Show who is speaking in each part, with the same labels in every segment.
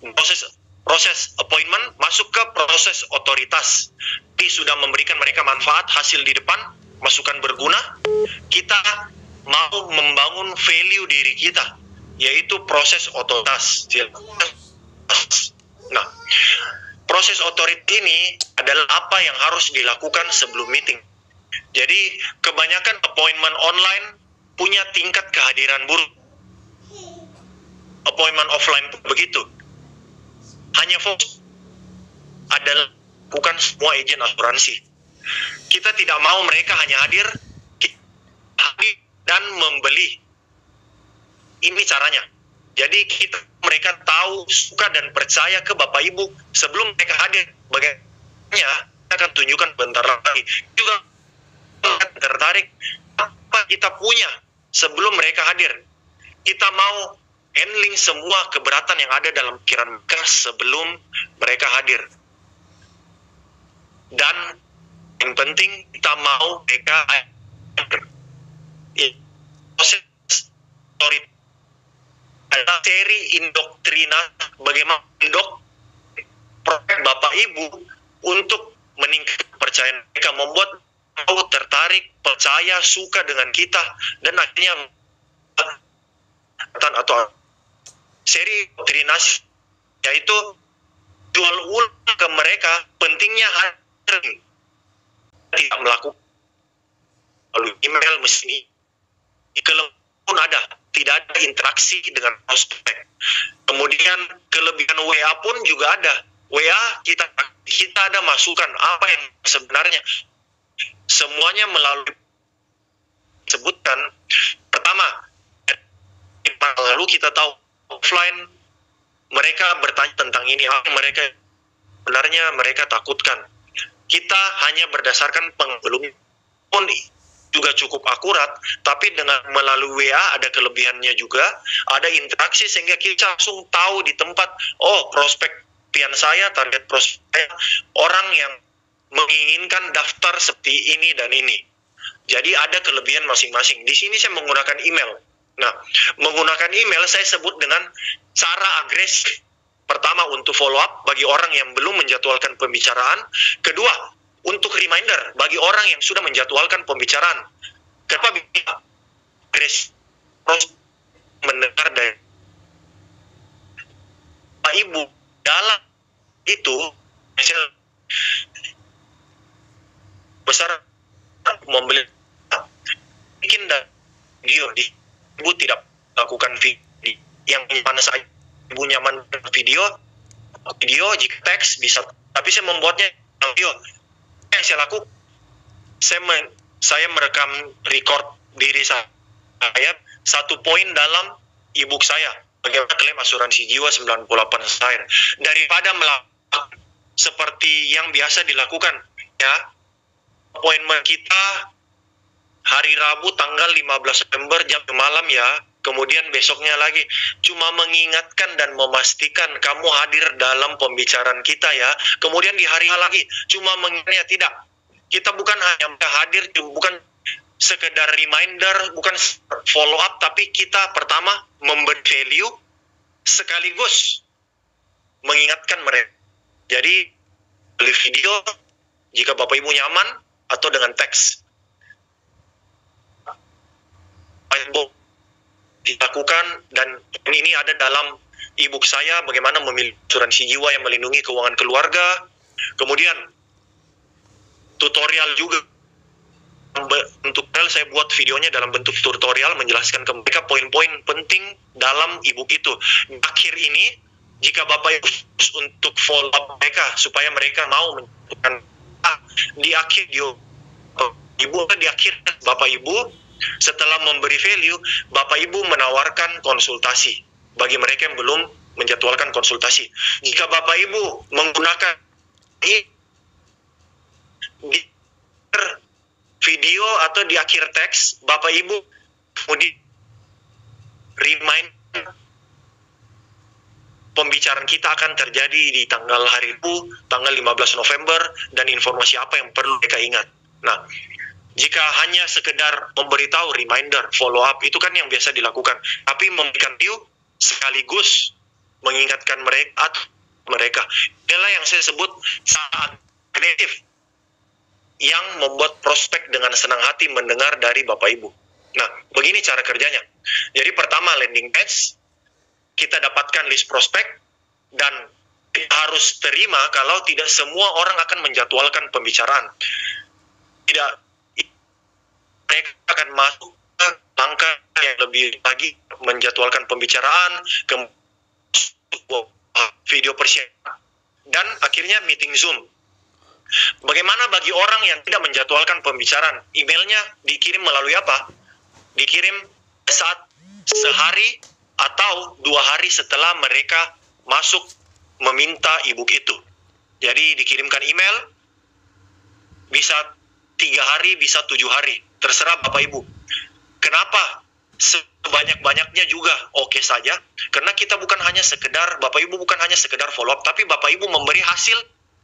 Speaker 1: proses proses appointment masuk ke proses otoritas. Jadi sudah memberikan mereka manfaat, hasil di depan, masukan berguna. Kita mau membangun value diri kita, yaitu proses otoritas. Nah, proses otoritas ini adalah apa yang harus dilakukan sebelum meeting. Jadi kebanyakan appointment online punya tingkat kehadiran buruk. Appointment offline pun begitu. Hanya fokus adalah bukan semua agen asuransi. Kita tidak mau mereka hanya hadir dan membeli. Ini caranya. Jadi mereka tahu, suka dan percaya ke Bapak Ibu sebelum mereka hadir. Bagaimana kita akan tunjukkan bentar lagi. Juga tertarik apa kita punya sebelum mereka hadir. Kita mau handling semua keberatan yang ada dalam pikiran mereka sebelum mereka hadir. Dan yang penting kita mau mereka hadir. Proses story adalah seri indoktrinasi bagaimana Bapak Ibu untuk meningkatkan kepercayaan mereka, membuat mau tertarik, percaya, suka dengan kita, dan akhirnya atau seri indoktrinasi, yaitu jual ulang ke mereka pentingnya hadir, tidak melakukan lalu email mesin pun ada, tidak ada interaksi dengan prospek. Kemudian kelebihan WA pun juga ada. WA kita ada masukan apa yang sebenarnya semuanya melalui sebutkan. Pertama, lalu kita tahu offline mereka bertanya tentang ini, apa mereka sebenarnya mereka takutkan. Kita hanya berdasarkan pengelum pun juga cukup akurat, tapi dengan melalui WA ada kelebihannya juga, ada interaksi sehingga kita langsung tahu di tempat, oh prospek pian saya, target prospek saya, orang yang menginginkan daftar seperti ini dan ini. Jadi ada kelebihan masing-masing. Di sini saya menggunakan email. Nah, menggunakan email saya sebut dengan cara agresif. Pertama, untuk follow up bagi orang yang belum menjadwalkan pembicaraan. Kedua, untuk reminder bagi orang yang sudah menjadwalkan pembicaraan. Kenapa bisa agresif mendengar dari Pak Ibu dalam itu misalnya besar membeli bikin video di Ibu tidak lakukan video yang mana saya Ibu nyaman video jika teks bisa, tapi saya membuatnya video. Yang saya lakukan, saya merekam record diri saya satu poin dalam e-book saya, bagaimana klaim asuransi jiwa 98 akhir, daripada melakukan seperti yang biasa dilakukan ya. Appointment kita hari Rabu tanggal 15 September jam malam ya, kemudian besoknya lagi cuma mengingatkan dan memastikan kamu hadir dalam pembicaraan kita ya, kemudian di hari lagi cuma mengingatnya. Tidak, kita bukan hanya hadir, bukan sekedar reminder, bukan follow up, tapi kita pertama memberi value sekaligus mengingatkan mereka. Jadi beli video jika Bapak Ibu nyaman, atau dengan teks dilakukan. Dan ini ada dalam e-book saya, bagaimana memilih asuransi jiwa yang melindungi keuangan keluarga. Kemudian tutorial juga, untuk saya buat videonya dalam bentuk tutorial menjelaskan ke mereka poin-poin penting dalam e-book itu. Di akhir ini, jika Bapak Ibu untuk follow up mereka supaya mereka mau menentukan di akhir di akhir Bapak Ibu setelah memberi value, Bapak Ibu menawarkan konsultasi bagi mereka yang belum menjadwalkan konsultasi. Jika Bapak Ibu menggunakan di video atau di akhir teks, Bapak Ibu kemudian remind pembicaraan kita akan terjadi di tanggal hari Rabu, tanggal 15 November, dan informasi apa yang perlu mereka ingat. Nah, jika hanya sekedar memberitahu, reminder, follow up, itu kan yang biasa dilakukan. Tapi memberikan view sekaligus mengingatkan mereka atau mereka. Inilah yang saya sebut saat kreatif yang membuat prospek dengan senang hati mendengar dari Bapak Ibu. Nah, begini cara kerjanya. Jadi pertama landing page, kita dapatkan list prospek, dan kita harus terima kalau tidak semua orang akan menjadwalkan pembicaraan. Tidak, mereka akan masuk ke langkah yang lebih lagi, menjadwalkan pembicaraan, ke video persiapan, dan akhirnya meeting Zoom. Bagaimana bagi orang yang tidak menjadwalkan pembicaraan? Emailnya dikirim melalui apa? Dikirim saat sehari atau 2 hari setelah mereka masuk meminta e-book itu. Jadi dikirimkan email, bisa 3 hari, bisa 7 hari. Terserah Bapak Ibu. Kenapa? Sebanyak-banyaknya juga oke saja, karena kita bukan hanya sekedar, Bapak Ibu bukan hanya sekedar follow up, tapi Bapak Ibu memberi hasil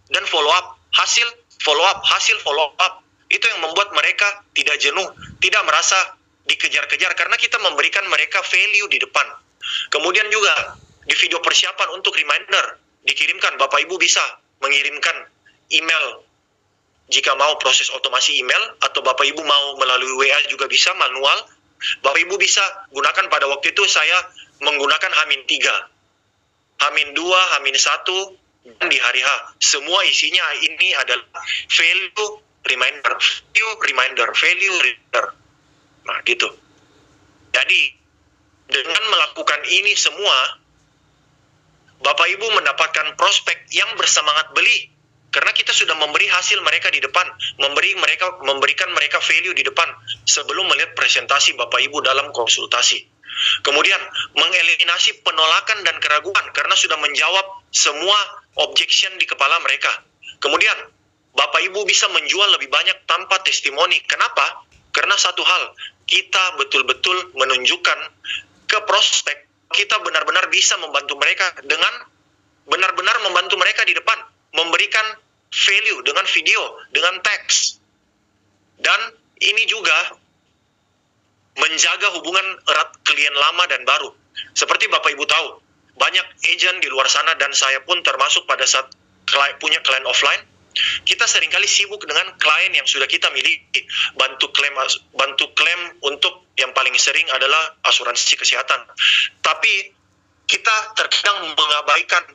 Speaker 1: dan follow up, hasil follow up, hasil follow up. Itu yang membuat mereka tidak jenuh, tidak merasa dikejar-kejar, karena kita memberikan mereka value di depan. Kemudian juga di video persiapan untuk reminder dikirimkan, Bapak Ibu bisa mengirimkan email jika mau proses otomasi email, atau Bapak Ibu mau melalui WA juga bisa manual. Bapak Ibu bisa gunakan, pada waktu itu saya menggunakan H-3, H-2, H-1, dan di hari H. Semua isinya ini adalah value reminder, value reminder, value reminder. Nah, gitu. Jadi, dengan melakukan ini semua, Bapak Ibu mendapatkan prospek yang bersemangat beli. Karena kita sudah memberi hasil mereka di depan, memberikan mereka value di depan sebelum melihat presentasi Bapak Ibu dalam konsultasi. Kemudian mengeliminasi penolakan dan keraguan karena sudah menjawab semua objection di kepala mereka. Kemudian Bapak Ibu bisa menjual lebih banyak tanpa testimoni. Kenapa? Karena satu hal, kita betul-betul menunjukkan ke prospek, kita benar-benar bisa membantu mereka dengan benar-benar membantu mereka di depan, memberikan value dengan video, dengan teks. Dan ini juga menjaga hubungan erat klien lama dan baru. Seperti Bapak Ibu tahu, banyak agent di luar sana, dan saya pun termasuk pada saat punya klien offline, kita seringkali sibuk dengan klien yang sudah kita miliki. Bantu klaim untuk yang paling sering adalah asuransi kesehatan. Tapi kita terkadang mengabaikan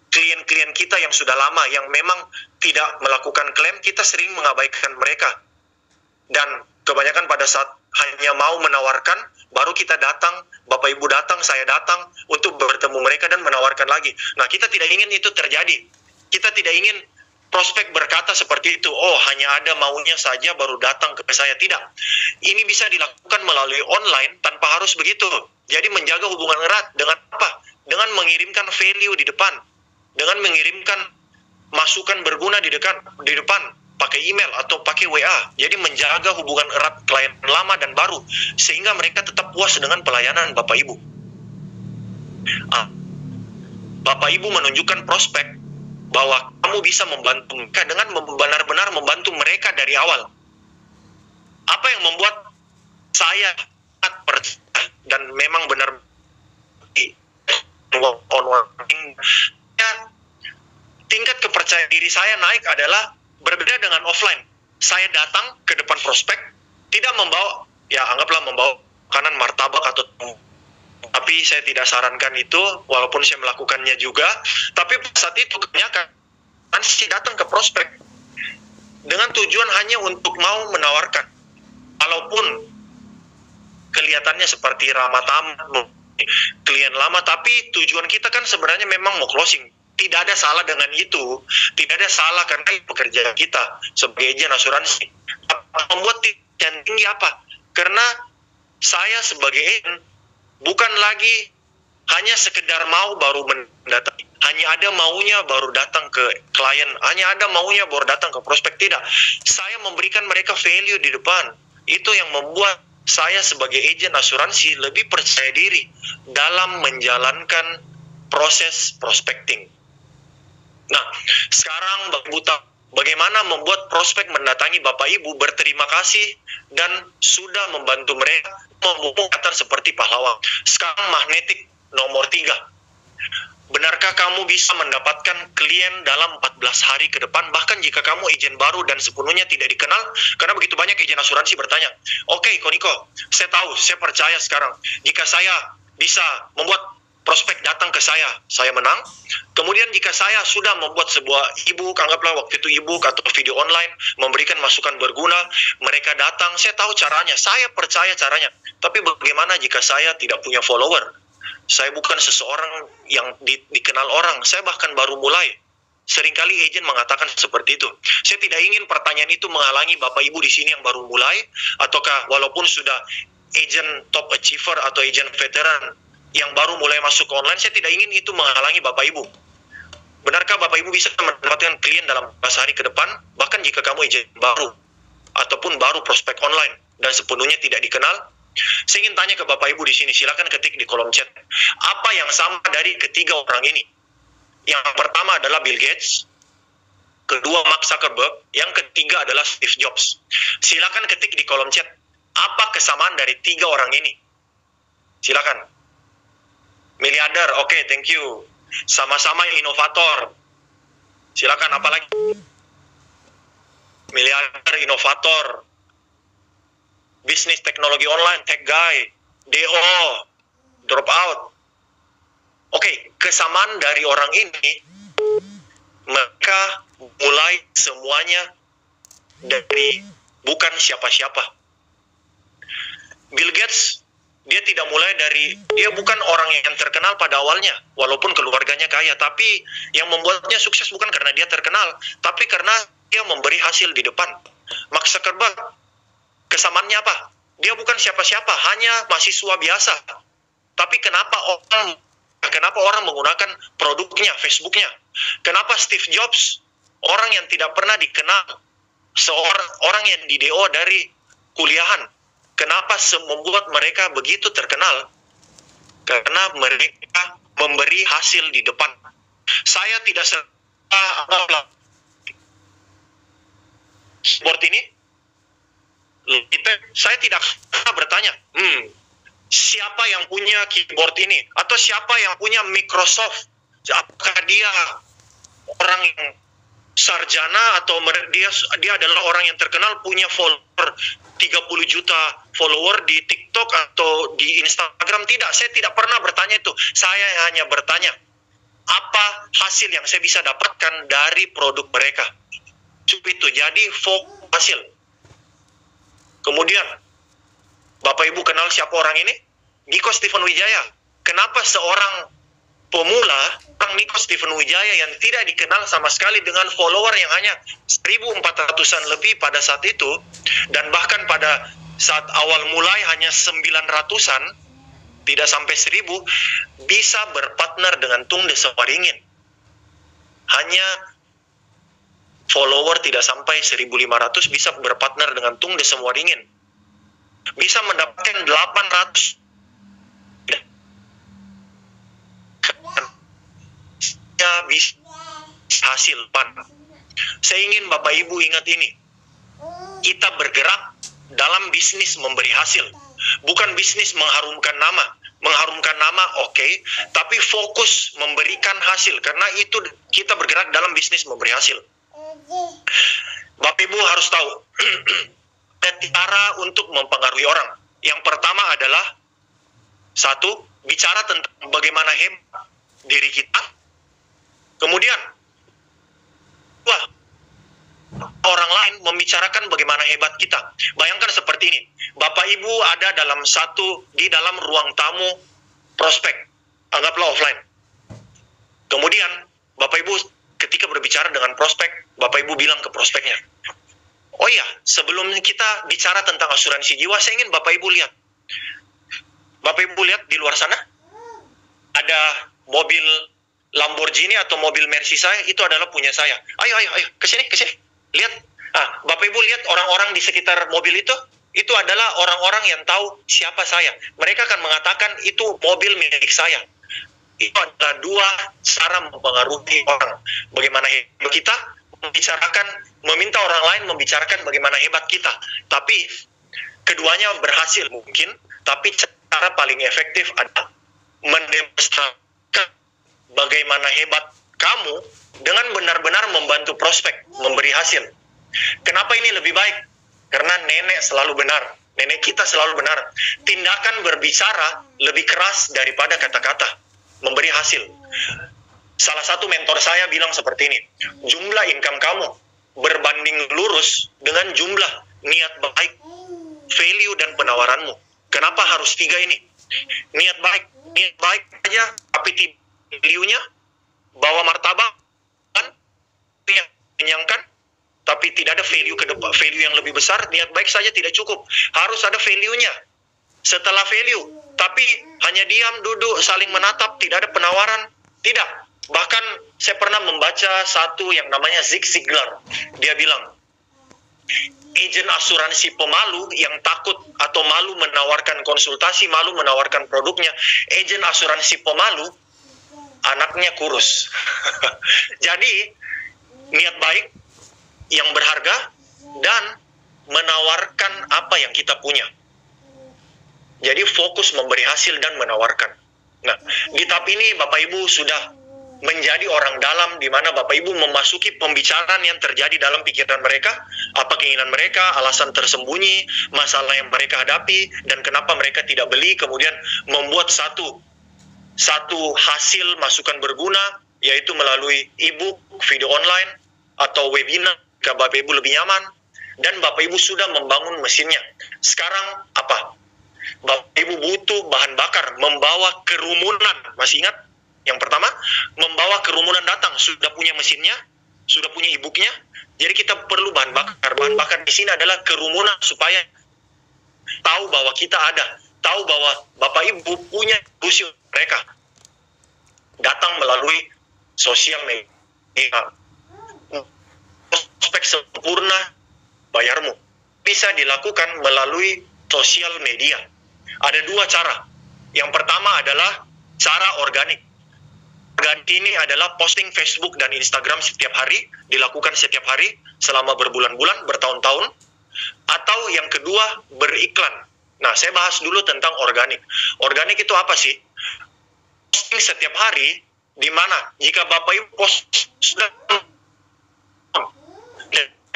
Speaker 1: klien-klien kita yang sudah lama, yang memang tidak melakukan klaim, kita sering mengabaikan mereka. Dan kebanyakan pada saat hanya mau menawarkan, baru kita datang, Bapak Ibu datang, saya datang, untuk bertemu mereka dan menawarkan lagi. Nah, kita tidak ingin itu terjadi. Kita tidak ingin prospek berkata seperti itu, oh hanya ada maunya saja baru datang ke saya. Tidak. Ini bisa dilakukan melalui online tanpa harus begitu. Jadi menjaga hubungan erat dengan apa? Dengan mengirimkan value di depan. Dengan mengirimkan masukan berguna di depan, pakai email atau pakai WA. Jadi menjaga hubungan erat klien lama dan baru, sehingga mereka tetap puas dengan pelayanan Bapak Ibu. Bapak Ibu menunjukkan prospek bahwa kamu bisa membantu mereka dengan benar-benar membantu mereka dari awal. Apa yang membuat saya sangat percaya dan memang benar tingkat kepercayaan diri saya naik adalah berbeda dengan offline. Saya datang ke depan prospek, tidak membawa, ya anggaplah membawa makanan, martabak atau, tapi saya tidak sarankan itu, walaupun saya melakukannya juga. Tapi saat itu kebanyakan masih datang ke prospek dengan tujuan hanya untuk mau menawarkan, walaupun kelihatannya seperti ramah tamah klien lama, tapi tujuan kita kan sebenarnya memang mau closing. Tidak ada salah dengan itu, tidak ada salah karena pekerjaan kita sebagai agen asuransi. Membuat yang tinggi apa? Karena saya sebagai agen bukan lagi hanya sekedar mau baru mendatangi, hanya ada maunya baru datang ke klien, hanya ada maunya baru datang ke prospek. Tidak, saya memberikan mereka value di depan. Itu yang membuat saya sebagai agen asuransi lebih percaya diri dalam menjalankan proses prospecting. Nah, sekarang bagaimana membuat prospek mendatangi Bapak Ibu berterima kasih dan sudah membantu mereka membuat kata seperti pahlawan. Sekarang magnetik nomor 3. jika kamu bisa mendapatkan klien dalam 14 hari ke depan, bahkan jika kamu agent baru dan sepenuhnya tidak dikenal, karena begitu banyak agent asuransi bertanya, oke, Koniko, saya tahu, saya percaya sekarang, jika saya bisa membuat prospek datang ke saya menang. Kemudian jika saya sudah membuat sebuah e-book, anggaplah waktu itu e-book atau video online, memberikan masukan berguna, mereka datang, saya tahu caranya, saya percaya caranya. Tapi bagaimana jika saya tidak punya follower? Saya bukan seseorang yang dikenal orang, saya bahkan baru mulai. Seringkali agent mengatakan seperti itu. Saya tidak ingin pertanyaan itu menghalangi Bapak Ibu di sini yang baru mulai, ataukah walaupun sudah agent top achiever atau agent veteran yang baru mulai masuk ke online, saya tidak ingin itu menghalangi Bapak Ibu. Benarkah Bapak Ibu bisa mendapatkan klien dalam 14 hari ke depan, bahkan jika kamu agent baru, ataupun baru prospek online, dan sepenuhnya tidak dikenal? Saya ingin tanya ke Bapak Ibu di sini, silakan ketik di kolom chat. Apa yang sama dari ketiga orang ini? Yang pertama adalah Bill Gates, kedua Mark Zuckerberg, yang ketiga adalah Steve Jobs. Silakan ketik di kolom chat, apa kesamaan dari tiga orang ini? Silakan. Miliarder, oke, thank you. Sama-sama inovator. Silakan, apa lagi? Miliarder, inovator. Bisnis teknologi online, tech guy. DO, drop out. Oke, kesamaan dari orang ini, mereka mulai semuanya dari bukan siapa-siapa. Bill Gates, dia tidak mulai dari, dia bukan orang yang terkenal pada awalnya, walaupun keluarganya kaya, tapi yang membuatnya sukses bukan karena dia terkenal, tapi karena dia memberi hasil di depan. Mark Zuckerberg, kesamaannya apa? Dia bukan siapa-siapa, hanya mahasiswa biasa. Tapi kenapa orang menggunakan produknya, Facebooknya? Kenapa Steve Jobs, orang yang tidak pernah dikenal, orang yang di DO dari kuliahan, kenapa membuat mereka begitu terkenal? Karena mereka memberi hasil di depan. Saya tidak keyboard ini, saya tidak pernah bertanya, siapa yang punya keyboard ini? Atau siapa yang punya Microsoft? Apakah dia orang yang sarjana atau dia adalah orang yang terkenal, punya follower 30 juta follower di TikTok atau di Instagram? Tidak, saya tidak pernah bertanya itu. Saya hanya bertanya, apa hasil yang saya bisa dapatkan dari produk mereka? Cukup itu, jadi fokus hasil. Kemudian, Bapak Ibu kenal siapa orang ini? Niko Stephen Wijaya. Kenapa seorang pemula, orang Niko Stephen Wijaya yang tidak dikenal sama sekali dengan follower yang hanya 1.400-an lebih pada saat itu, dan bahkan pada saat awal mulai hanya 900-an, tidak sampai 1.000, bisa berpartner dengan Tung Desem Waringin. Hanya follower tidak sampai 1.500 bisa berpartner dengan Tung Desem Waringin. Bisa mendapatkan 800 bisa hasil pan. Saya ingin Bapak Ibu ingat ini. Kita bergerak dalam bisnis memberi hasil. Bukan bisnis mengharumkan nama. Mengharumkan nama oke, tapi fokus memberikan hasil. Karena itu kita bergerak dalam bisnis memberi hasil. Bapak Ibu harus tahu, ada cara untuk mempengaruhi orang. Yang pertama adalah, satu, bicara tentang bagaimana hebat diri kita. Kemudian, dua, orang lain membicarakan bagaimana hebat kita. Bayangkan seperti ini, Bapak Ibu ada di dalam ruang tamu prospek, anggaplah offline. Kemudian, Bapak Ibu ketika berbicara dengan prospek, Bapak Ibu bilang ke prospeknya, oh iya, sebelum kita bicara tentang asuransi jiwa, saya ingin Bapak Ibu lihat. Bapak Ibu lihat di luar sana, ada mobil Lamborghini atau mobil Mercy saya, itu adalah punya saya. Ayo, kesini. Lihat. Bapak Ibu lihat orang-orang di sekitar mobil itu adalah orang-orang yang tahu siapa saya. Mereka akan mengatakan itu mobil milik saya. Itu adalah dua cara mempengaruhi orang. Bagaimana hebat kita, meminta orang lain membicarakan bagaimana hebat kita. Tapi keduanya berhasil mungkin, tapi cara paling efektif adalah mendemonstrasikan bagaimana hebat kamu dengan benar-benar membantu prospek, memberi hasil. Kenapa ini lebih baik? Karena nenek selalu benar. Nenek kita selalu benar. Tindakan berbicara lebih keras daripada kata-kata. Memberi hasil. Salah satu mentor saya bilang seperti ini. Jumlah income kamu berbanding lurus dengan jumlah niat baik, value, dan penawaranmu. Kenapa harus 3 ini? Niat baik aja, tapi value-nya bawa martabak, kan? Yang menyenangkan, tapi tidak ada value ke depan, value yang lebih besar. Niat baik saja tidak cukup, harus ada value-nya. Setelah value, tapi hanya diam, duduk, saling menatap, tidak ada penawaran, tidak. Bahkan saya pernah membaca satu yang namanya Zig Ziglar. Dia bilang, agen asuransi pemalu yang takut atau malu menawarkan konsultasi, malu menawarkan produknya. Agen asuransi pemalu, anaknya kurus. Jadi, niat baik yang berharga dan menawarkan apa yang kita punya. Jadi fokus memberi hasil dan menawarkan. Nah, di tahap ini Bapak Ibu sudah menjadi orang dalam, di mana Bapak Ibu memasuki pembicaraan yang terjadi dalam pikiran mereka, apa keinginan mereka, alasan tersembunyi, masalah yang mereka hadapi, dan kenapa mereka tidak beli, kemudian membuat satu hasil masukan berguna, yaitu melalui e-book, video online, atau webinar, jika Bapak Ibu lebih nyaman, dan Bapak Ibu sudah membangun mesinnya. Sekarang apa? Bapak Ibu butuh bahan bakar, membawa kerumunan. Masih ingat? Yang pertama, membawa kerumunan datang. Sudah punya mesinnya, sudah punya e-booknya, jadi kita perlu bahan bakar. Bahan bakar di sini adalah kerumunan, supaya tahu bahwa kita ada, tahu bahwa Bapak Ibu punya solusi mereka. Datang melalui sosial media. Prospek sempurna bayarmu bisa dilakukan melalui sosial media. Ada 2 cara. Yang pertama adalah cara organik. Organik ini adalah posting Facebook dan Instagram setiap hari, dilakukan setiap hari selama berbulan-bulan, bertahun-tahun. Atau yang kedua, beriklan. Nah, saya bahas dulu tentang organik. Organik itu apa sih? Posting setiap hari, di mana jika Bapak Ibu post sudah,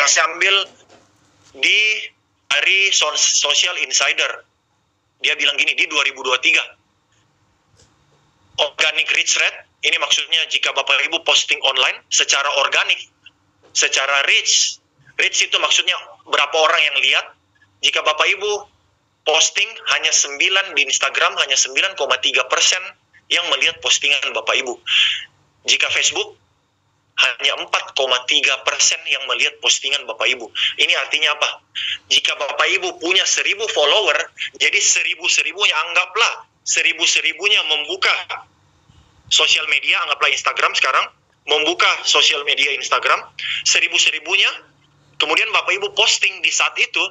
Speaker 1: saya ambil di dari Social Insider. Dia bilang gini, di 2023. Organic reach rate, ini maksudnya jika Bapak Ibu posting online secara organik, secara reach itu maksudnya berapa orang yang lihat. Jika Bapak Ibu posting hanya 9 di Instagram, hanya 9,3% yang melihat postingan Bapak Ibu. Jika Facebook, hanya 4,3% yang melihat postingan Bapak Ibu. Ini artinya apa? Jika Bapak Ibu punya 1000 follower, jadi 1000-1000-nya, anggaplah 1000-1000-nya membuka sosial media, anggaplah Instagram sekarang, membuka sosial media Instagram, 1000-1000-nya, kemudian Bapak Ibu posting di saat itu,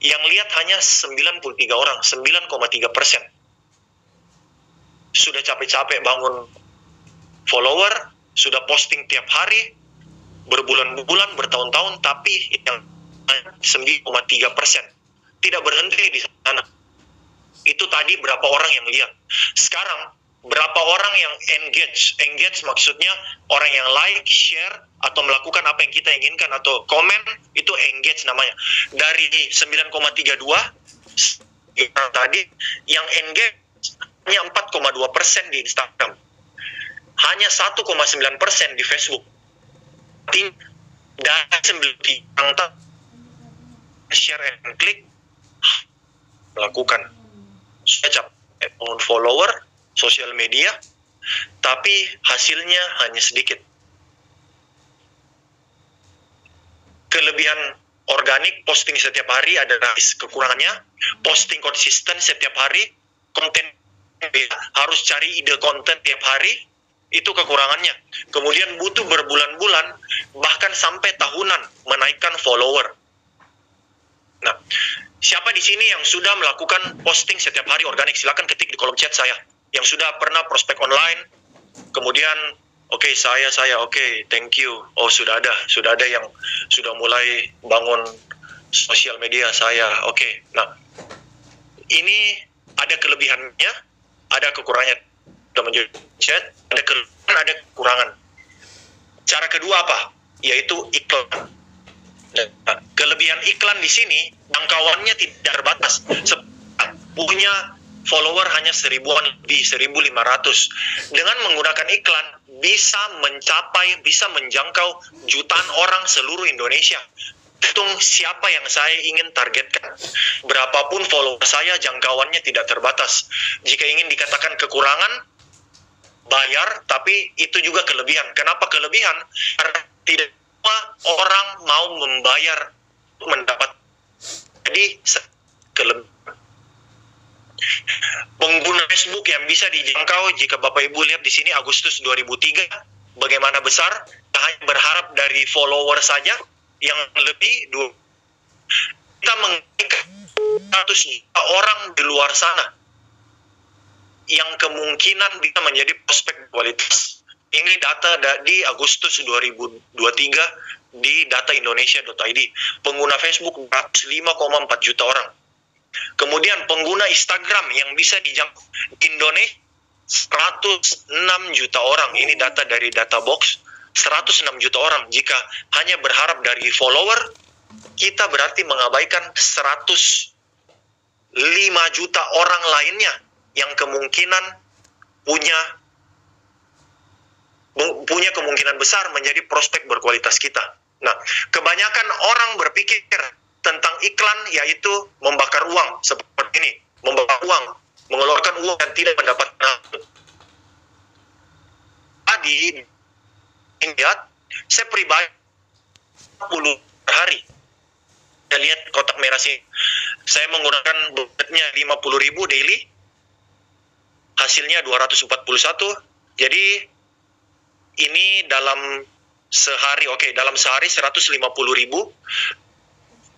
Speaker 1: yang lihat hanya 93 orang, 9,3%. Sudah capek-capek bangun follower, sudah posting tiap hari, berbulan-bulan, bertahun-tahun, tapi yang 9,3%. Tidak berhenti di sana. Itu tadi berapa orang yang lihat. Sekarang, berapa orang yang engage? Engage maksudnya orang yang like, share, atau melakukan apa yang kita inginkan, atau komen, itu engage namanya. Dari 9,32 tadi, yang engage hanya 4,2% di Instagram. Hanya 1,9% di Facebook. Dari 9 share and click, melakukan. Saya capek bangun follower, sosial media, tapi hasilnya hanya sedikit. Kelebihan organik, posting setiap hari adalah kekurangannya. Posting konsisten setiap hari, konten harus cari ide konten tiap hari, itu kekurangannya. Kemudian butuh berbulan-bulan, bahkan sampai tahunan menaikkan follower. Nah, siapa di sini yang sudah melakukan posting setiap hari organik? Silakan ketik di kolom chat saya. Yang sudah pernah prospek online, kemudian oke, saya oke, thank you. Oh, sudah ada yang sudah mulai bangun sosial media saya. Oke. Nah, ini ada kelebihannya, ada kekurangannya. Sudah menjadi chat, ada ada kekurangan. Cara kedua apa? Yaitu iklan. Nah, kelebihan iklan di sini, jangkauannya tidak terbatas. Punya follower hanya 1000-an lebih, 1500. Dengan menggunakan iklan, bisa menjangkau jutaan orang seluruh Indonesia. Hitung siapa yang saya ingin targetkan. Berapapun follower saya, jangkauannya tidak terbatas. Jika ingin dikatakan kekurangan, bayar, tapi itu juga kelebihan. Kenapa kelebihan? Karena tidak semua orang mau membayar untuk mendapat. Jadi, kelebihan. Pengguna Facebook yang bisa dijangkau, jika Bapak Ibu lihat di sini Agustus 2003, bagaimana besar, hanya berharap dari follower saja yang lebih kita menginginkan 100 juta orang di luar sana yang kemungkinan bisa menjadi prospek kualitas. Ini data di Agustus 2023 di dataindonesia.id. Pengguna Facebook 5,4 juta orang. Kemudian pengguna Instagram yang bisa dijangkau Indonesia 106 juta orang. Ini data dari Databox. 106 juta orang. Jika hanya berharap dari follower, kita berarti mengabaikan 105 juta orang lainnya yang kemungkinan punya kemungkinan besar menjadi prospek berkualitas kita. Nah, kebanyakan orang berpikir tentang iklan yaitu membakar uang seperti ini, membakar uang, mengeluarkan uang dan tidak mendapatkan hasil. Tadi lihat, saya pribadi 10 per hari. Saya lihat kotak merah sini. Saya menggunakan budgetnya 50.000 daily. Hasilnya 241. Jadi ini dalam sehari, dalam sehari 150.000.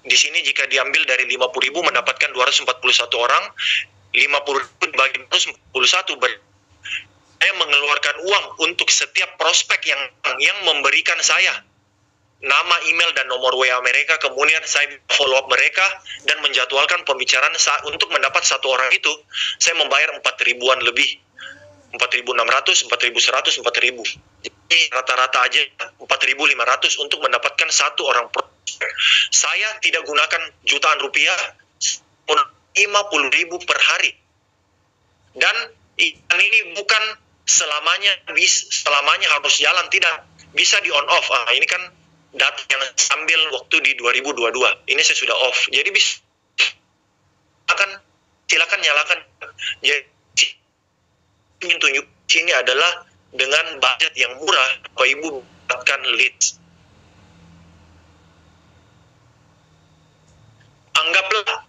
Speaker 1: Di sini jika diambil dari 50.000 mendapatkan 241 orang, 50.000 dibagi 241 saya mengeluarkan uang untuk setiap prospek yang memberikan saya nama, email, dan nomor WA mereka. Kemudian saya follow up mereka dan menjadwalkan pembicaraan untuk mendapat satu orang itu. Saya membayar 4.000-an lebih, 4.600, 4.100, 4.000. Jadi rata-rata aja 4.500 untuk mendapatkan satu orang prospek. Saya tidak gunakan jutaan rupiah, 50.000 per hari. Dan ini bukan selamanya harus jalan, tidak bisa di on off. Ini kan data yang sambil waktu di 2022. Ini saya sudah off. Jadi silakan nyalakan. Jadi ingin tunjuk sini adalah dengan budget yang murah, Bapak Ibu dapatkan leads. Anggaplah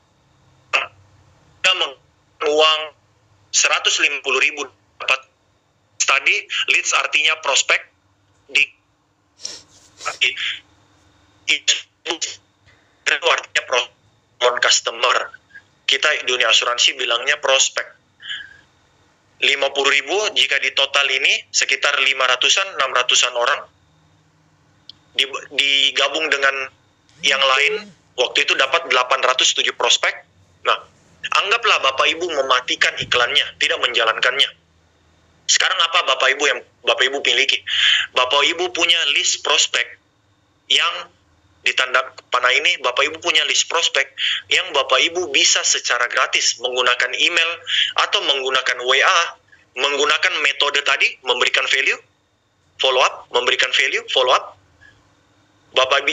Speaker 1: kita uang 150.000 dapat tadi leads, artinya prospek itu artinya non customer. Kita dunia asuransi bilangnya prospek. 50.000 jika di total ini sekitar 500-an 600-an orang digabung dengan yang lain, waktu itu dapat 807 prospek. Nah, anggaplah Bapak Ibu mematikan iklannya, tidak menjalankannya. Sekarang apa Bapak Ibu miliki? Bapak Ibu punya list prospek yang ditanda panah ini. Bapak Ibu punya list prospek yang Bapak Ibu bisa secara gratis menggunakan email atau menggunakan WA, menggunakan metode tadi, memberikan value, follow up, memberikan value, follow up. Bapak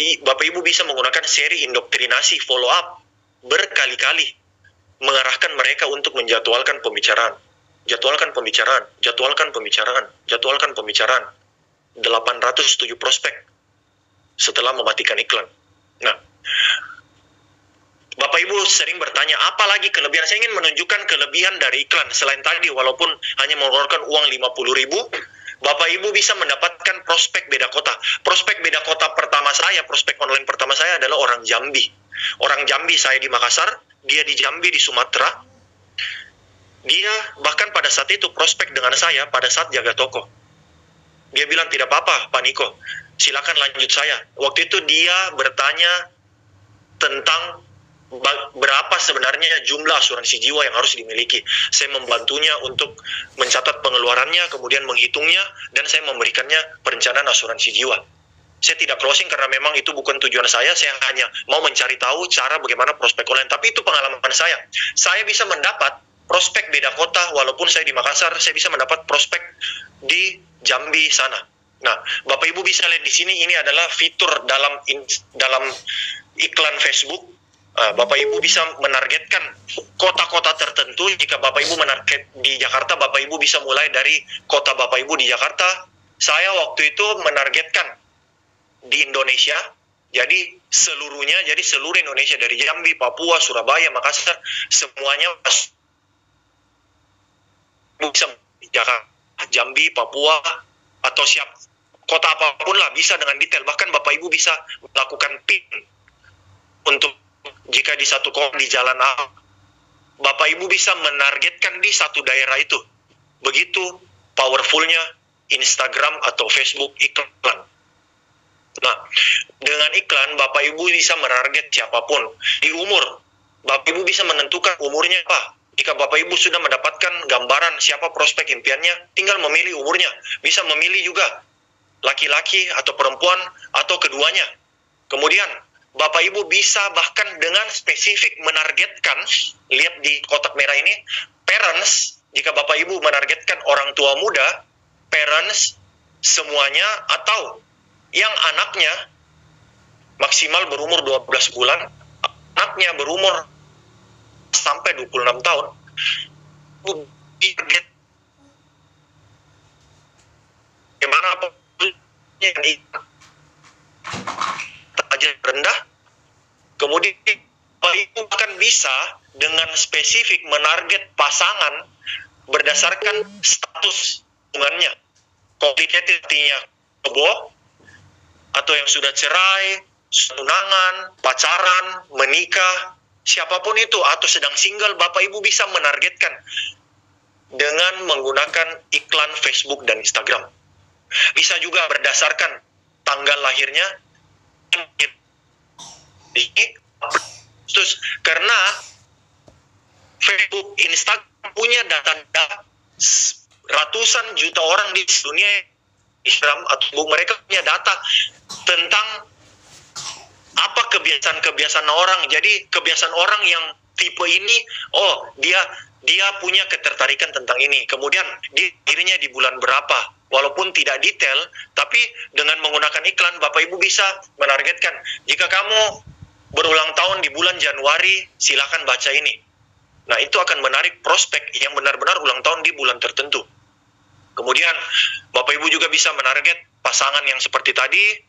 Speaker 1: Ibu bisa menggunakan seri indoktrinasi, follow up, berkali-kali, mengarahkan mereka untuk menjadwalkan pembicaraan. Jadwalkan pembicaraan, jadwalkan pembicaraan, jadwalkan pembicaraan. 807 prospek setelah mematikan iklan. Nah, Bapak Ibu sering bertanya, apa lagi kelebihan? Saya ingin menunjukkan kelebihan dari iklan. Selain tadi, walaupun hanya mengeluarkan uang 50.000, Bapak Ibu bisa mendapatkan prospek beda kota. Prospek beda kota pertama saya, prospek online pertama saya adalah orang Jambi. Orang Jambi, saya di Makassar, dia di Jambi, di Sumatera. Dia bahkan pada saat itu prospek dengan saya pada saat jaga toko. Dia bilang, tidak apa-apa Pak Niko, silakan lanjut saya. Waktu itu dia bertanya tentang berapa sebenarnya jumlah asuransi jiwa yang harus dimiliki. Saya membantunya untuk mencatat pengeluarannya, kemudian menghitungnya, dan saya memberikannya perencanaan asuransi jiwa. Saya tidak closing karena memang itu bukan tujuan saya hanya mau mencari tahu cara bagaimana prospek online. Tapi itu pengalaman saya. Saya bisa mendapat prospek beda kota, walaupun saya di Makassar, saya bisa mendapat prospek di Jambi sana. Nah, Bapak Ibu bisa lihat di sini, ini adalah fitur dalam iklan Facebook. Bapak Ibu bisa menargetkan kota-kota tertentu. Jika Bapak Ibu menarget di Jakarta, Bapak Ibu bisa mulai dari kota Bapak Ibu di Jakarta. Saya waktu itu menargetkan di Indonesia, jadi seluruh Indonesia, dari Jambi, Papua, Surabaya, Makassar, semuanya bisa Jakarta, Jambi, Papua, atau kota apapun lah, bisa dengan detail. Bahkan Bapak Ibu bisa melakukan PIN untuk jika di satu kota di jalan A, Bapak Ibu bisa menargetkan di satu daerah itu. Begitu powerfulnya Instagram atau Facebook iklan. Nah, dengan iklan Bapak Ibu bisa menarget siapapun. Di umur, Bapak Ibu bisa menentukan umurnya apa. Jika Bapak Ibu sudah mendapatkan gambaran siapa prospek impiannya, tinggal memilih umurnya. Bisa memilih juga laki-laki atau perempuan atau keduanya. Kemudian Bapak Ibu bisa bahkan dengan spesifik menargetkan, lihat di kotak merah ini, parents. Jika Bapak Ibu menargetkan orang tua muda, parents semuanya, atau yang anaknya maksimal berumur 12 bulan, anaknya berumur sampai 26 tahun, gimana apa yang aja rendah, kemudian Bapak Ibu akan bisa dengan spesifik menarget pasangan berdasarkan status hubungannya. Complicated artinya kebo, atau yang sudah cerai, tunangan, pacaran, menikah, siapapun itu, atau sedang single, Bapak Ibu bisa menargetkan dengan menggunakan iklan Facebook dan Instagram. Bisa juga berdasarkan tanggal lahirnya. Terus karena Facebook, Instagram punya data ratusan juta orang di dunia, Islam atau mereka punya data tentang apa kebiasaan orang. Jadi kebiasaan orang yang tipe ini, oh dia punya ketertarikan tentang ini. Kemudian dirinya di bulan berapa, walaupun tidak detail, tapi dengan menggunakan iklan Bapak Ibu bisa menargetkan. Jika kamu berulang tahun di bulan Januari, silakan baca ini. Nah, itu akan menarik prospek yang benar-benar ulang tahun di bulan tertentu. Kemudian Bapak Ibu juga bisa menarget pasangan yang seperti tadi,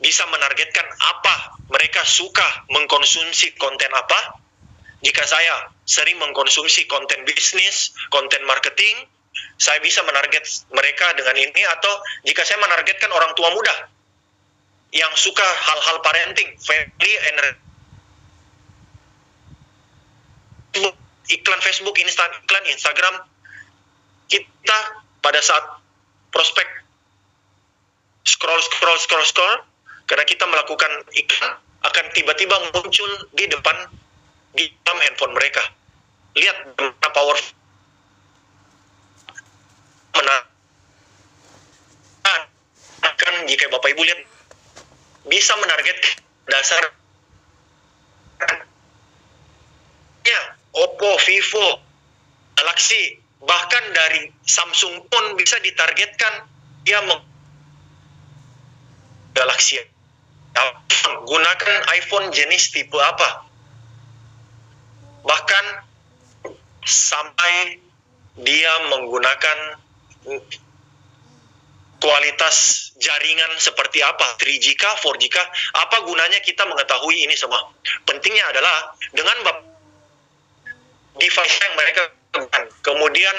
Speaker 1: bisa menargetkan apa mereka suka mengkonsumsi konten apa. Jika saya sering mengkonsumsi konten bisnis, konten marketing, saya bisa menarget mereka dengan ini. Atau jika saya menargetkan orang tua muda yang suka hal-hal parenting, family and iklan Facebook, iklan Instagram, kita pada saat prospek scroll, karena kita melakukan iklan, akan tiba-tiba muncul di dalam handphone mereka. Lihat bagaimana powerful. Akan jika Bapak Ibu lihat, bisa menarget dasar Oppo, Vivo, Galaxy, bahkan dari Samsung pun bisa ditargetkan dia Galaxy. Gunakan iPhone jenis tipe apa. Bahkan sampai dia menggunakan kualitas jaringan seperti apa, 3G, 4G, apa gunanya kita mengetahui ini semua. Pentingnya adalah dengan device yang mereka gunakan. Kemudian,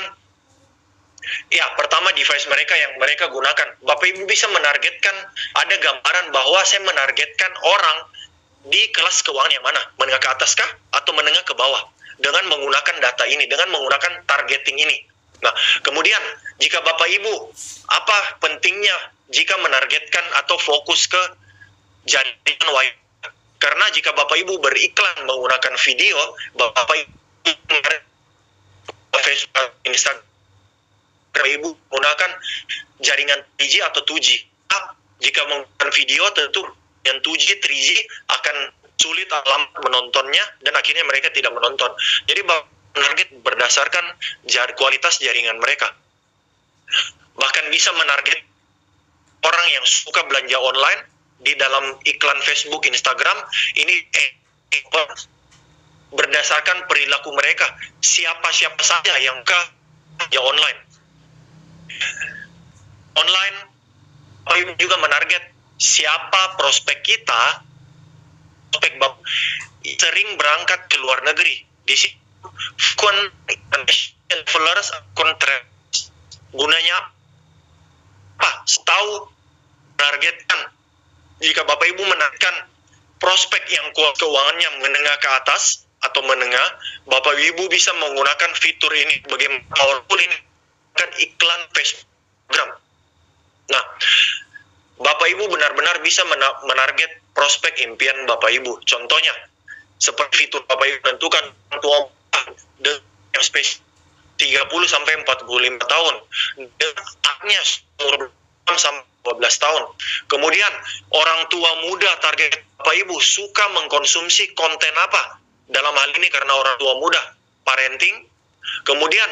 Speaker 1: ya, pertama device mereka yang mereka gunakan. Bapak Ibu bisa menargetkan, ada gambaran bahwa saya menargetkan orang di kelas keuangan yang mana, menengah ke atas kah, atau menengah ke bawah, dengan menggunakan data ini, dengan menggunakan targeting ini. Nah, kemudian, jika Bapak Ibu, apa pentingnya jika menargetkan atau fokus ke jaringan Wi-Fi? Karena jika Bapak Ibu beriklan menggunakan video, Bapak Ibu Facebook, Instagram, Bapak Ibu menggunakan jaringan 3G atau 2G. Jika menggunakan video, tentu yang 2G, 3G akan sulit lambat menontonnya, dan akhirnya mereka tidak menonton. Jadi menarget berdasarkan kualitas jaringan mereka. Bahkan bisa menarget orang yang suka belanja online di dalam iklan Facebook, Instagram, ini berdasarkan perilaku mereka. Siapa-siapa saja yang ke online. Online juga menarget siapa prospek kita, prospek sering berangkat ke luar negeri. Di situ travelers, gunanya apa? Tahu menargetkan. Jika Bapak Ibu menargetkan prospek yang keuangannya menengah ke atas atau menengah, Bapak Ibu bisa menggunakan fitur ini. Bagaimana powerful ini? Kan iklan Facebook. Nah, Bapak Ibu benar-benar bisa menarget prospek impian Bapak Ibu. Contohnya, seperti fitur Bapak Ibu tentukan tua yang spesial 30-45 tahun. Anaknya umur 6-12 tahun. Kemudian, orang tua muda target Bapak Ibu suka mengkonsumsi konten apa? Dalam hal ini karena orang tua muda, parenting. Kemudian,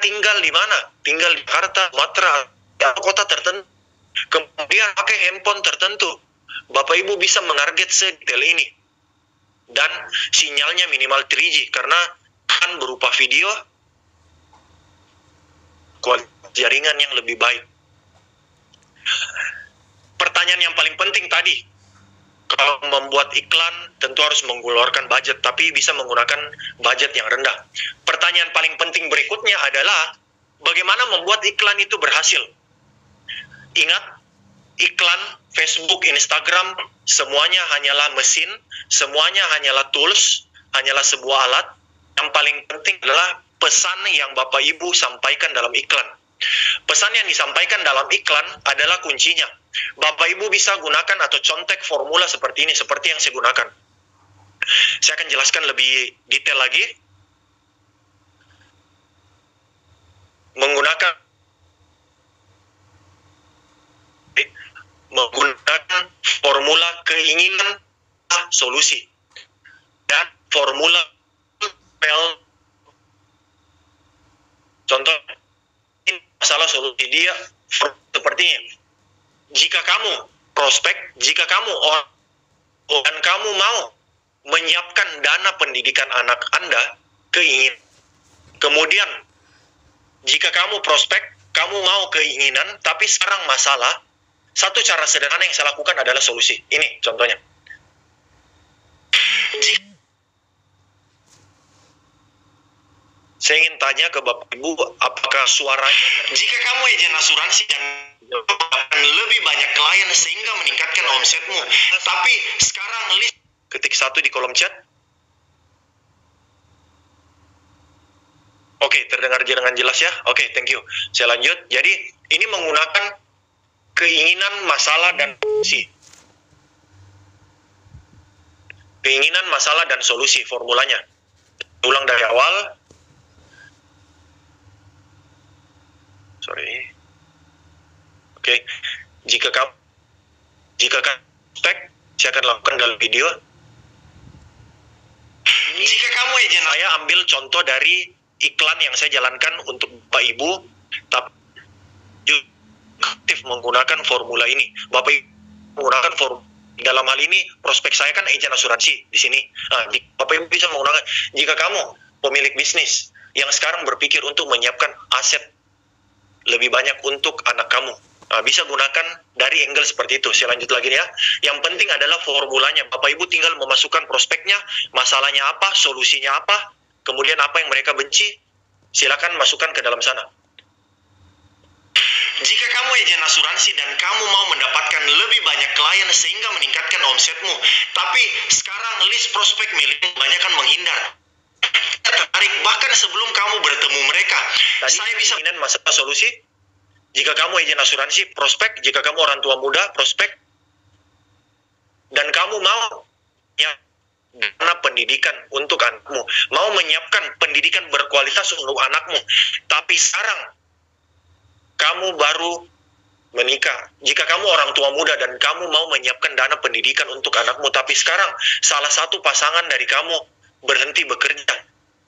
Speaker 1: tinggal di mana? Tinggal di Jakarta, Sumatera, atau kota tertentu. Kemudian pakai handphone tertentu. Bapak Ibu bisa menarget sedetail ini. Dan sinyalnya minimal 3G karena kan berupa video, kualitas jaringan yang lebih baik. Pertanyaan yang paling penting tadi, kalau membuat iklan tentu harus mengeluarkan budget, tapi bisa menggunakan budget yang rendah. Pertanyaan paling penting berikutnya adalah bagaimana membuat iklan itu berhasil. Ingat, iklan Facebook, Instagram, semuanya hanyalah mesin, semuanya hanyalah tools, hanyalah sebuah alat. Yang paling penting adalah pesan yang Bapak Ibu sampaikan dalam iklan. Pesan yang disampaikan dalam iklan adalah kuncinya. Bapak Ibu bisa gunakan atau contek formula seperti ini, seperti yang saya gunakan. Saya akan jelaskan lebih detail lagi. Menggunakan formula keinginan solusi dan formula contoh masalah solusi dia seperti ini. Jika kamu prospek, jika kamu dan kamu mau menyiapkan dana pendidikan anak Anda, kemudian jika kamu prospek, kamu mau keinginan, tapi sekarang masalah, satu cara sederhana yang saya lakukan adalah solusi. Ini contohnya. Saya ingin tanya ke Bapak Ibu, apakah suaranya, jika kamu agen asuransi dan lebih banyak klien sehingga meningkatkan omsetmu, tapi sekarang list, ketik 1 di kolom chat. Oke, terdengar dengan jelas ya? Oke, thank you. Saya lanjut. Jadi, ini menggunakan keinginan, masalah, dan solusi. Keinginan, masalah, dan solusi formulanya. Ulang dari awal. Sorry. Oke. Jika kamu spek, saya akan lakukan dalam video. Jika kamu agen, saya ambil contoh dari iklan yang saya jalankan untuk Bapak Ibu, tapi aktif menggunakan formula ini. Bapak Ibu menggunakan formula. Dalam hal ini, prospek saya kan agen asuransi di sini. Nah, Bapak Ibu bisa menggunakan. Jika kamu pemilik bisnis yang sekarang berpikir untuk menyiapkan aset lebih banyak untuk anak kamu, nah, bisa gunakan dari angle seperti itu. Saya lanjut lagi ya. Yang penting adalah formulanya. Bapak Ibu tinggal memasukkan prospeknya, masalahnya apa, solusinya apa, kemudian apa yang mereka benci, silakan masukkan ke dalam sana. Jika kamu agen asuransi dan kamu mau mendapatkan lebih banyak klien sehingga meningkatkan omsetmu, tapi sekarang list prospek milikmu banyak kan menghindar, tertarik bahkan sebelum kamu bertemu mereka. Tadi saya bisa masalah solusi. Jika kamu agen asuransi, prospek. Jika kamu orang tua muda, prospek. Dan kamu mau dana pendidikan untuk anakmu, mau menyiapkan pendidikan berkualitas untuk anakmu, tapi sekarang kamu baru menikah. Jika kamu orang tua muda dan kamu mau menyiapkan dana pendidikan untuk anakmu, tapi sekarang salah satu pasangan dari kamu berhenti bekerja,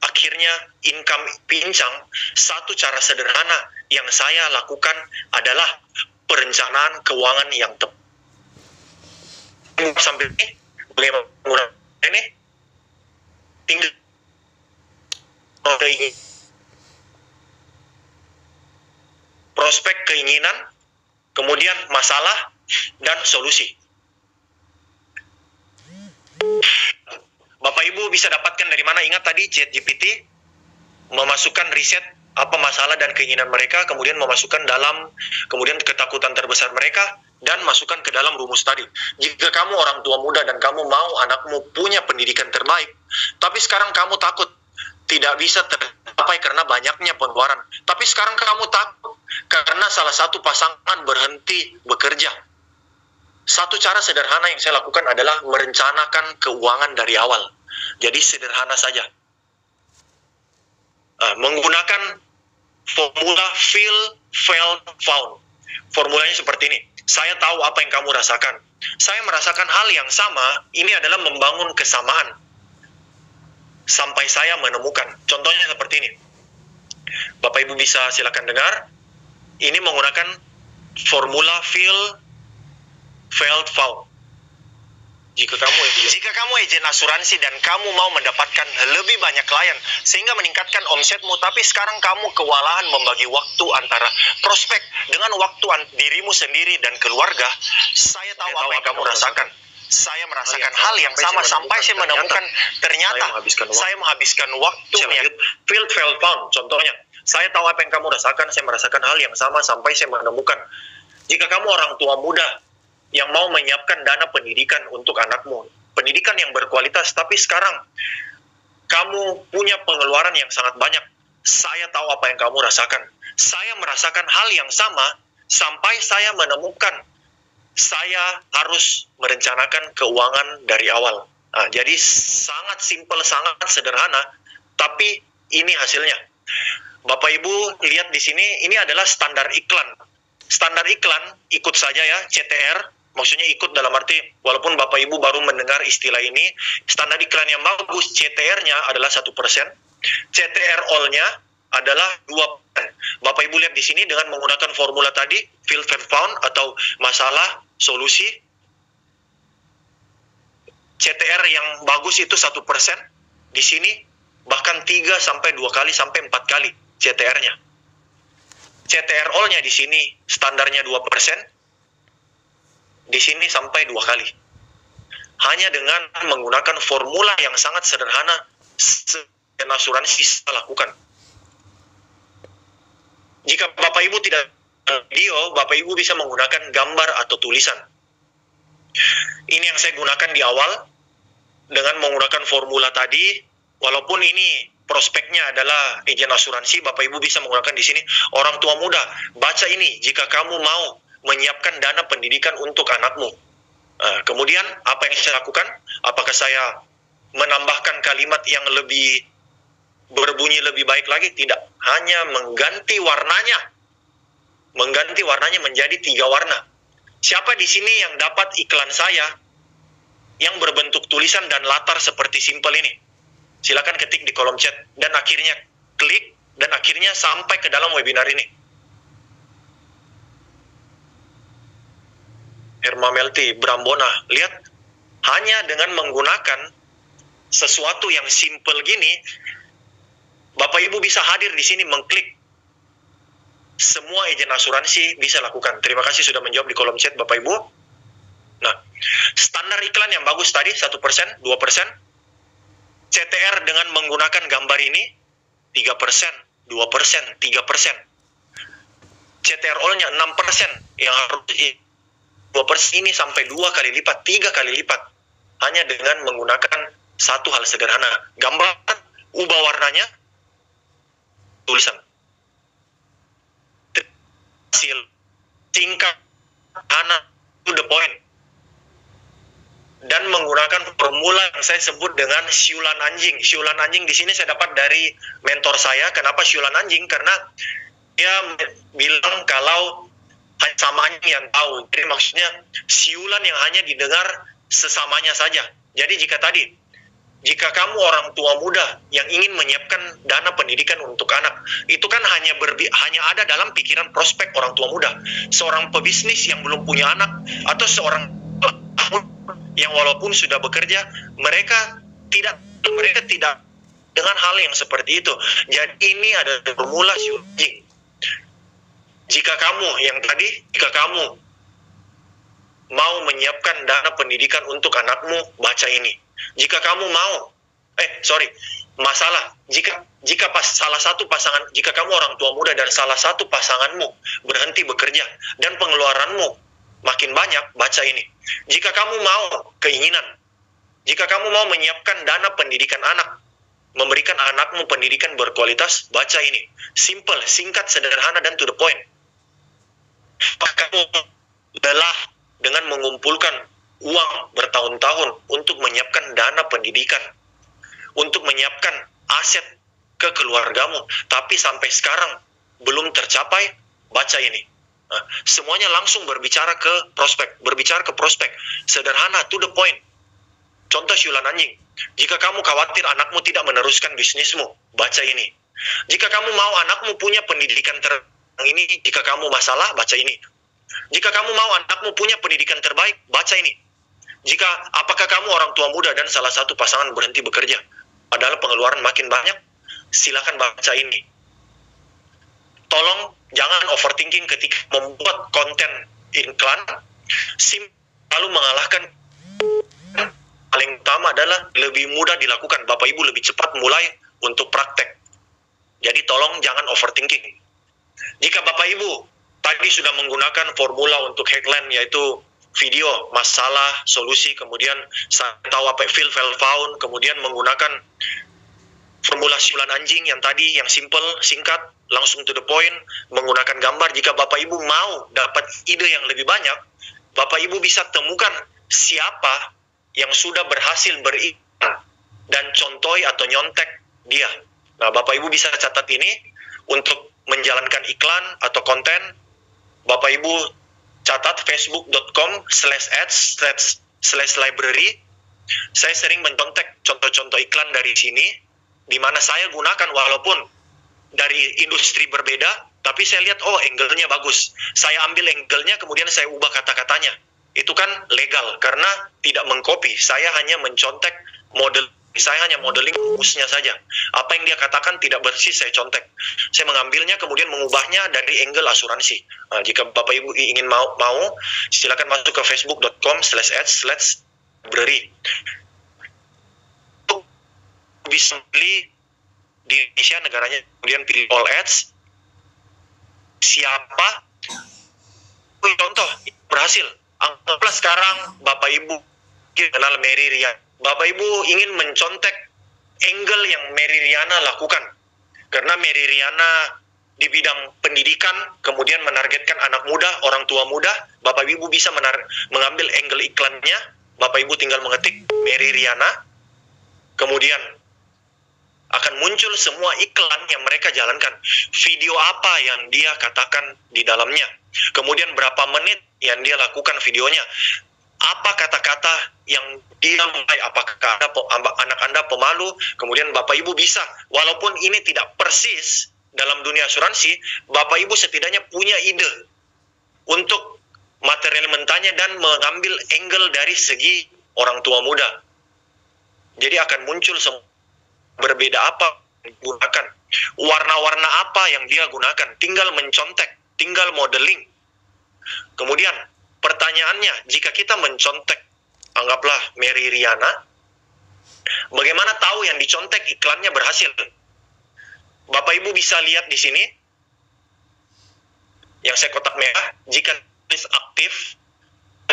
Speaker 1: akhirnya income pincang, satu cara sederhana yang saya lakukan adalah perencanaan keuangan yang tepat. Sampai ini, bagaimana ini? Tinggal prospek keinginan, kemudian masalah, dan solusi. Bapak Ibu bisa dapatkan dari mana? Ingat tadi ChatGPT memasukkan riset apa masalah dan keinginan mereka, kemudian memasukkan dalam, kemudian ketakutan terbesar mereka, dan masukkan ke dalam rumus tadi. Jika kamu orang tua muda dan kamu mau anakmu punya pendidikan terbaik, tapi sekarang kamu takut tidak bisa tercapai karena banyaknya pengeluaran, tapi sekarang kamu takut karena salah satu pasangan berhenti bekerja. Satu cara sederhana yang saya lakukan adalah merencanakan keuangan dari awal. Jadi sederhana saja. Menggunakan formula feel, felt, found. Formulanya seperti ini. Saya tahu apa yang kamu rasakan. Saya merasakan hal yang sama. Ini adalah membangun kesamaan. Sampai saya menemukan. Contohnya seperti ini. Bapak Ibu bisa silakan dengar. Ini menggunakan formula feel, felt, found. Jika kamu agen asuransi dan kamu mau mendapatkan lebih banyak klien sehingga meningkatkan omsetmu, tapi sekarang kamu kewalahan membagi waktu antara prospek dengan waktu dirimu sendiri dan keluarga, saya tahu apa yang kamu rasakan. Saya merasakan hal yang sama sampai saya menemukan ternyata saya menghabiskan waktu field, felt, found. Contohnya, saya tahu apa yang kamu rasakan, saya merasakan hal yang sama sampai saya menemukan. Jika kamu orang tua muda yang mau menyiapkan dana pendidikan untuk anakmu, pendidikan yang berkualitas, tapi sekarang kamu punya pengeluaran yang sangat banyak, saya tahu apa yang kamu rasakan. Saya merasakan hal yang sama sampai saya menemukan saya harus merencanakan keuangan dari awal. Jadi sangat simpel, sangat sederhana, tapi ini hasilnya. Bapak Ibu lihat di sini, ini adalah standar iklan. Standar iklan, ikut saja ya, CTR, maksudnya ikut dalam arti, walaupun Bapak Ibu baru mendengar istilah ini, standar iklan yang bagus, CTR-nya adalah 1%, CTR all-nya adalah 2%. Bapak Ibu lihat di sini dengan menggunakan formula tadi, feel, felt, found, atau masalah, solusi, CTR yang bagus itu 1%, di sini bahkan 3 sampai 2 kali sampai 4 kali CTR-nya. CTR all-nya di sini standarnya 2%, di sini sampai 2 kali. Hanya dengan menggunakan formula yang sangat sederhana, asuransi bisa lakukan. Jika Bapak Ibu tidak video, Bapak Ibu bisa menggunakan gambar atau tulisan. Ini yang saya gunakan di awal, dengan menggunakan formula tadi, walaupun ini prospeknya adalah agen asuransi, Bapak Ibu bisa menggunakan di sini. Orang tua muda, baca ini jika kamu mau menyiapkan dana pendidikan untuk anakmu. Kemudian apa yang saya lakukan? Apakah saya menambahkan kalimat yang lebih berbunyi lebih baik lagi? Tidak. Hanya mengganti warnanya. Mengganti warnanya menjadi 3 warna. Siapa di sini yang dapat iklan saya yang berbentuk tulisan dan latar seperti simpel ini? Silakan ketik di kolom chat dan akhirnya klik dan akhirnya sampai ke dalam webinar ini. Herma Melty, Brambona, lihat, hanya dengan menggunakan sesuatu yang simple gini, Bapak Ibu bisa hadir di sini mengklik. Semua agen asuransi bisa lakukan. Terima kasih sudah menjawab di kolom chat Bapak Ibu. Nah, standar iklan yang bagus tadi 1%, 2%. CTR dengan menggunakan gambar ini 3%, 2%, 3%. CTR all-nya 6% yang harus 2% ini sampai 2 kali lipat, 3 kali lipat. Hanya dengan menggunakan satu hal sederhana. Gambar, ubah warnanya, tulisan. Hasil singkat, anak, to the point. dan menggunakan formula yang saya sebut dengan siulan anjing. Siulan anjing di sini saya dapat dari mentor saya. Kenapa siulan anjing? Karena dia bilang kalau hanya sama anjing yang tahu. Jadi maksudnya siulan yang hanya didengar sesamanya saja. Jadi jika kamu orang tua muda yang ingin menyiapkan dana pendidikan untuk anak, itu kan hanya ada dalam pikiran prospek orang tua muda. Seorang pebisnis yang belum punya anak, atau seorang yang walaupun sudah bekerja, mereka tidak dengan hal yang seperti itu. Jadi ini ada formula siulang. Jika kamu mau menyiapkan dana pendidikan untuk anakmu, baca ini. Jika kamu jika kamu orang tua muda dan salah satu pasanganmu berhenti bekerja dan pengeluaranmu makin banyak, baca ini. Jika kamu mau menyiapkan dana pendidikan anak, memberikan anakmu pendidikan berkualitas, baca ini. Simple, singkat, sederhana, dan to the point. Kamu lelah dengan mengumpulkan uang bertahun-tahun untuk menyiapkan dana pendidikan, untuk menyiapkan aset ke keluargamu, tapi sampai sekarang belum tercapai, baca ini. Semuanya langsung berbicara ke prospek, sederhana, to the point. Contoh siulan anjing. Jika kamu khawatir anakmu tidak meneruskan bisnismu, baca ini. Jika kamu mau anakmu punya pendidikan ini, jika kamu masalah, baca ini. Jika kamu mau anakmu punya pendidikan terbaik, baca ini. Apakah kamu orang tua muda dan salah satu pasangan berhenti bekerja, padahal pengeluaran makin banyak, silakan baca ini. Tolong jangan overthinking ketika membuat konten iklan. Lalu mengalahkan, paling utama adalah lebih mudah dilakukan. Bapak Ibu lebih cepat mulai untuk praktek. Jadi tolong jangan overthinking. Jika Bapak Ibu tadi sudah menggunakan formula untuk headline, yaitu video, masalah, solusi, kemudian saya tahu apa feel, found, kemudian menggunakan formula siulan anjing yang tadi, yang simple, singkat, langsung to the point, menggunakan gambar. Jika Bapak Ibu mau dapat ide yang lebih banyak, Bapak Ibu bisa temukan siapa yang sudah berhasil beriklan dan contohi atau nyontek dia. Nah, Bapak Ibu bisa catat ini untuk menjalankan iklan atau konten. Bapak Ibu catat facebook.com/ads/library. Saya sering mencontek contoh-contoh iklan dari sini, di mana saya gunakan walaupun dari industri berbeda, tapi saya lihat, angle-nya bagus. Saya ambil angle-nya, kemudian saya ubah kata-katanya. Itu kan legal, karena tidak mengcopy. Saya hanya mencontek modeling rumusnya saja. Apa yang dia katakan tidak bersih, saya contek. Saya mengambilnya, kemudian mengubahnya dari angle asuransi. Nah, jika Bapak Ibu ingin mau, silakan masuk ke facebook.com/ads/library. Bisa beli di Indonesia, negaranya, kemudian pilih all ads. Siapa contoh berhasil? Anggaplah sekarang Bapak Ibu kenal Mary Riana. Bapak Ibu ingin mencontek angle yang Mary Riana lakukan, karena Mary Riana di bidang pendidikan, kemudian menargetkan anak muda, orang tua muda. Bapak Ibu bisa mengambil angle iklannya. Bapak Ibu tinggal mengetik Mary Riana, kemudian akan muncul semua iklan yang mereka jalankan. Video apa yang dia katakan di dalamnya, kemudian berapa menit yang dia lakukan videonya, apa kata-kata yang dia mulai, apakah anak Anda pemalu. Kemudian Bapak Ibu bisa, walaupun ini tidak persis dalam dunia asuransi, Bapak Ibu setidaknya punya ide untuk material mentahnya dan mengambil angle dari segi orang tua muda. Jadi akan muncul berbeda apa gunakan, warna-warna apa yang dia gunakan, tinggal mencontek, tinggal modeling. Kemudian pertanyaannya, jika kita mencontek, anggaplah Mary Riana, bagaimana tahu yang dicontek iklannya berhasil? Bapak Ibu bisa lihat di sini, yang saya kotak merah, jika tulis aktif,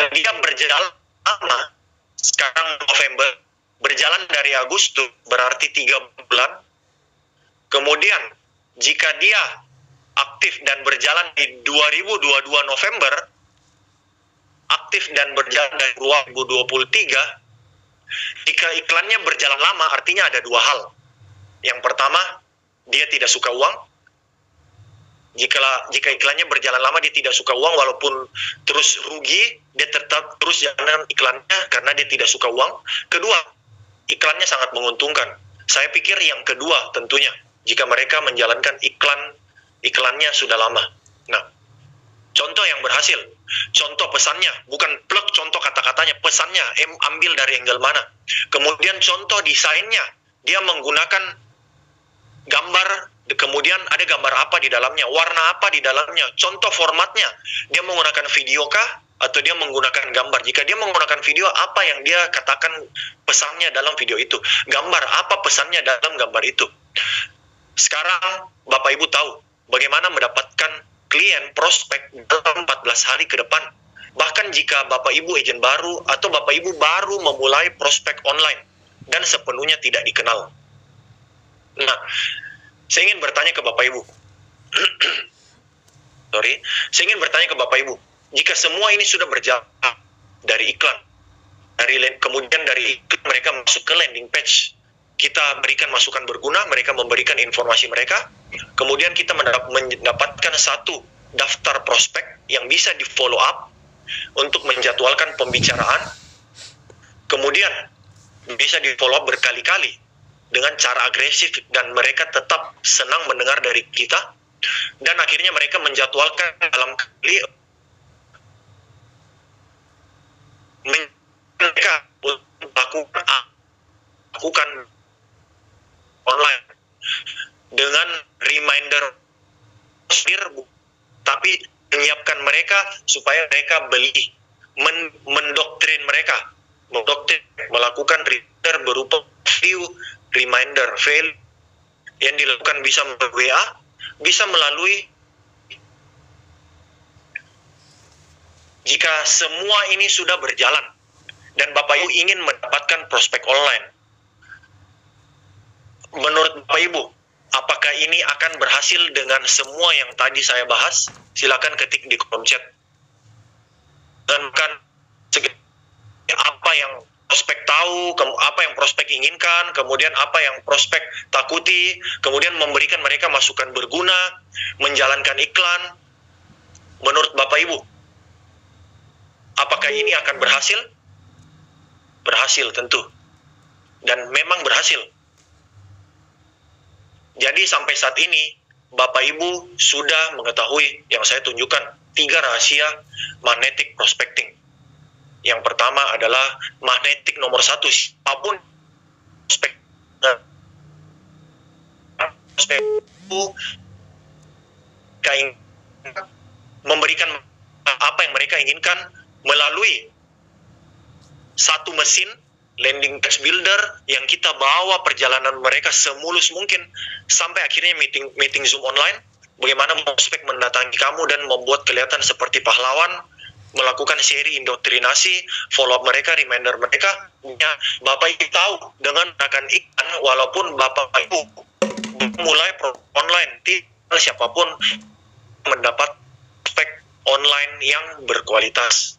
Speaker 1: dia berjalan lama, sekarang November, berjalan dari Agustus, berarti 3 bulan. Kemudian, jika dia aktif dan berjalan di 2022 November, aktif dan berjalan dari 2023, jika iklannya berjalan lama artinya ada dua hal. Yang pertama, dia tidak suka uang. Jika iklannya berjalan lama dia tidak suka uang, walaupun terus rugi, dia tetap terus jalan iklannya karena dia tidak suka uang. Kedua, iklannya sangat menguntungkan. Saya pikir yang kedua tentunya, jika mereka menjalankan iklannya sudah lama. Nah, contoh yang berhasil, contoh pesannya, bukan plug contoh kata-katanya, pesannya ambil dari angle mana. Kemudian contoh desainnya, dia menggunakan gambar, kemudian ada gambar apa di dalamnya, warna apa di dalamnya, contoh formatnya, dia menggunakan video kah atau dia menggunakan gambar. Jika dia menggunakan video, apa yang dia katakan pesannya dalam video itu, gambar apa pesannya dalam gambar itu. Sekarang Bapak Ibu tahu bagaimana mendapatkan klien prospek dalam 14 hari ke depan. Bahkan jika Bapak Ibu agen baru atau Bapak Ibu baru memulai prospek online dan sepenuhnya tidak dikenal. Nah, saya ingin bertanya ke Bapak Ibu. Saya ingin bertanya ke Bapak Ibu, jika semua ini sudah berjalan dari iklan, kemudian dari iklan mereka masuk ke landing page, kita berikan masukan berguna, mereka memberikan informasi mereka, kemudian kita mendapatkan satu daftar prospek yang bisa di follow up untuk menjadwalkan pembicaraan, kemudian bisa di follow up berkali-kali dengan cara agresif dan mereka tetap senang mendengar dari kita, dan akhirnya mereka menjadwalkan dalam kali mereka lakukan online dengan reminder, tapi menyiapkan mereka supaya mereka beli, mendoktrin mereka, melakukan reminder berupa view, reminder fail yang dilakukan bisa melalui WA, bisa melalui. Jika semua ini sudah berjalan dan Bapak Ibu ingin mendapatkan prospek online, menurut Bapak Ibu, apakah ini akan berhasil dengan semua yang tadi saya bahas? Silakan ketik di kolom chat. Dan kan apa yang prospek tahu, apa yang prospek inginkan, kemudian apa yang prospek takuti, kemudian memberikan mereka masukan berguna, menjalankan iklan. Menurut Bapak Ibu, apakah ini akan berhasil? Berhasil tentu. Dan memang berhasil. Jadi sampai saat ini, Bapak Ibu sudah mengetahui yang saya tunjukkan 3 rahasia magnetic prospecting. Yang pertama adalah magnetik nomor 1, apapun prospek itu memberikan apa yang mereka inginkan melalui satu mesin landing page builder yang kita bawa perjalanan mereka semulus mungkin sampai akhirnya meeting Zoom online. Bagaimana prospek mendatangi kamu dan membuat kelihatan seperti pahlawan, melakukan seri indoktrinasi, follow up mereka, reminder mereka. Ya, Bapak Ibu tahu dengan akan iklan, walaupun Bapak Ibu mulai online, siapapun mendapat prospek online yang berkualitas.